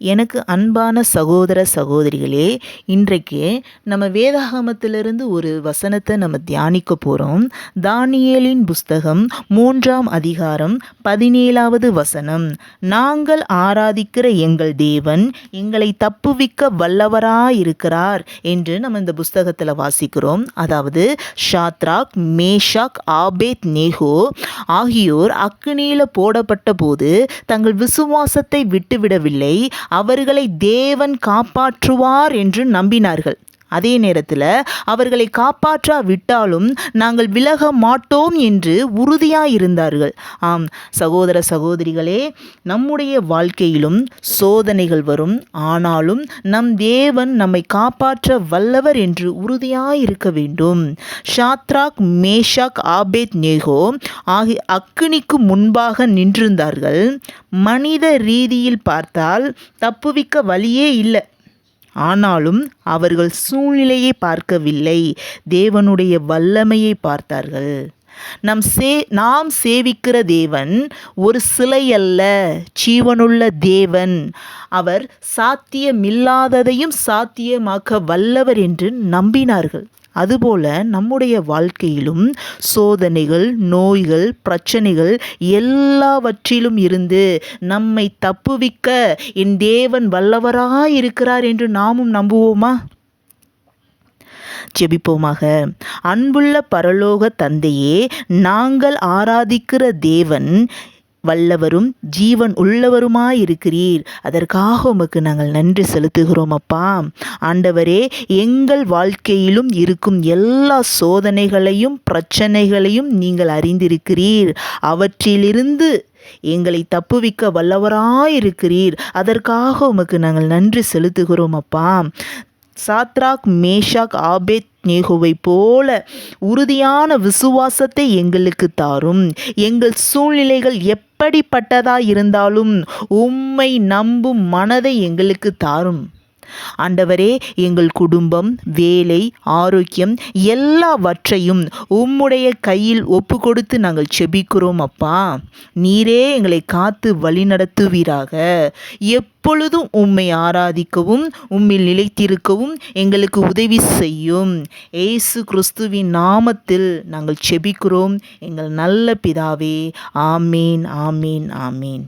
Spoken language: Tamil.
எனக்கு அன்பான சகோதர சகோதரிகளே, இன்றைக்கு நம்ம வேதாகமத்திலிருந்து ஒரு வசனத்தை நம்ம தியானிக்க போகிறோம். தானியேலின் புஸ்தகம் 3ஆம் அதிகாரம் 17வது வசனம். நாங்கள் ஆராதிக்கிற எங்கள் தேவன் எங்களை தப்புவிக்க வல்லவராயிருக்கிறார் என்று நம்ம இந்த புஸ்தகத்தில் வாசிக்கிறோம். அதாவது ஷாத்ராக், மேஷாக், ஆபேத் நேகோ ஆகியோர் அக்கினியில் போடப்பட்ட போது தங்கள் விசுவாசத்தை விட்டுவிடவில்லை. அவர்களை தேவன் காப்பாற்றுவார் என்று நம்பினார்கள். அதே நேரத்தில் அவர்களை காப்பாற்றாவிட்டாலும் நாங்கள் விலக மாட்டோம் என்று உறுதியாயிருந்தார்கள். ஆம் சகோதர சகோதரிகளே, நம்முடைய வாழ்க்கையிலும் சோதனைகள் வரும். ஆனாலும் நம் தேவன் நம்மை காப்பாற்ற வல்லவர் என்று உறுதியாயிருக்க வேண்டும். ஷாத்ராக், மேஷாக், ஆபேத் நேகோ ஆகிய அக்கினிக்கு முன்பாக நின்றிருந்தார்கள். மனித ரீதியில் பார்த்தால் தப்புவிக்க வழியே இல்லை. ஆனாலும் அவர்கள் சூழ்நிலையை பார்க்கவில்லை, தேவனுடைய வல்லமையை பார்த்தார்கள். நாம் சேவிக்கிற தேவன் ஒரு சிலை அல்ல, ஜீவனுள்ள தேவன். அவர் சாத்தியமில்லாததையும் சாத்தியமாக்க வல்லவர் என்று நம்பினார்கள். அதுபோல நம்முடைய வாழ்க்கையிலும் சோதனைகள், நோய்கள், பிரச்சனைகள் எல்லாவற்றிலும் இருந்து நம்மை தப்புவிக்க என் தேவன் வல்லவராயிருக்கிறார் என்று நாமும் நம்புவோமா? ஜெபிப்போமாக. அன்புள்ள பரலோக தந்தையே, நாங்கள் ஆராதிக்கிற தேவன் வல்லவரும் ஜீவன் உள்ளவருமாயிருக்கிறீர். அதற்காக உமக்கு நாங்கள் நன்றி செலுத்துகிறோம் அப்பா. ஆண்டவரே, எங்கள் வாழ்க்கையிலும் இருக்கும் எல்லா சோதனைகளையும் பிரச்சனைகளையும் நீங்கள் அறிந்திருக்கிறீர். அவற்றிலிருந்து எங்களை தப்புவிக்க வல்லவராயிருக்கிறீர். அதற்காக உமக்கு நாங்கள் நன்றி செலுத்துகிறோம் அப்பா. சாத்ராக், மேஷாக், ஆபேத் நேகோவை போல உறுதியான விசுவாசத்தை எங்களுக்கு தாரும். எங்கள் சூழ்நிலைகள் எப்படிப்பட்டதாயிருந்தாலும் உம்மை நம்பும் மனதை எங்களுக்கு தாரும். ஆண்டவரே, எங்கள் குடும்பம், வேலை, ஆரோக்கியம் எல்லாவற்றையும் உம்முடைய கையில் ஒப்பு கொடுத்து நாங்கள் செபிக்கிறோம் அப்பா. நீரே எங்களை காத்து வழிநடத்துவீராக. எப்பொழுதும் உம்மை ஆராதிக்கவும் உம்மில் நிலைத்திருக்கவும் எங்களுக்கு உதவி செய்யும். இயேசு கிறிஸ்துவின் நாமத்தில் நாங்கள் செபிக்கிறோம் எங்கள் நல்ல பிதாவே. ஆமீன், ஆமீன், ஆமீன்.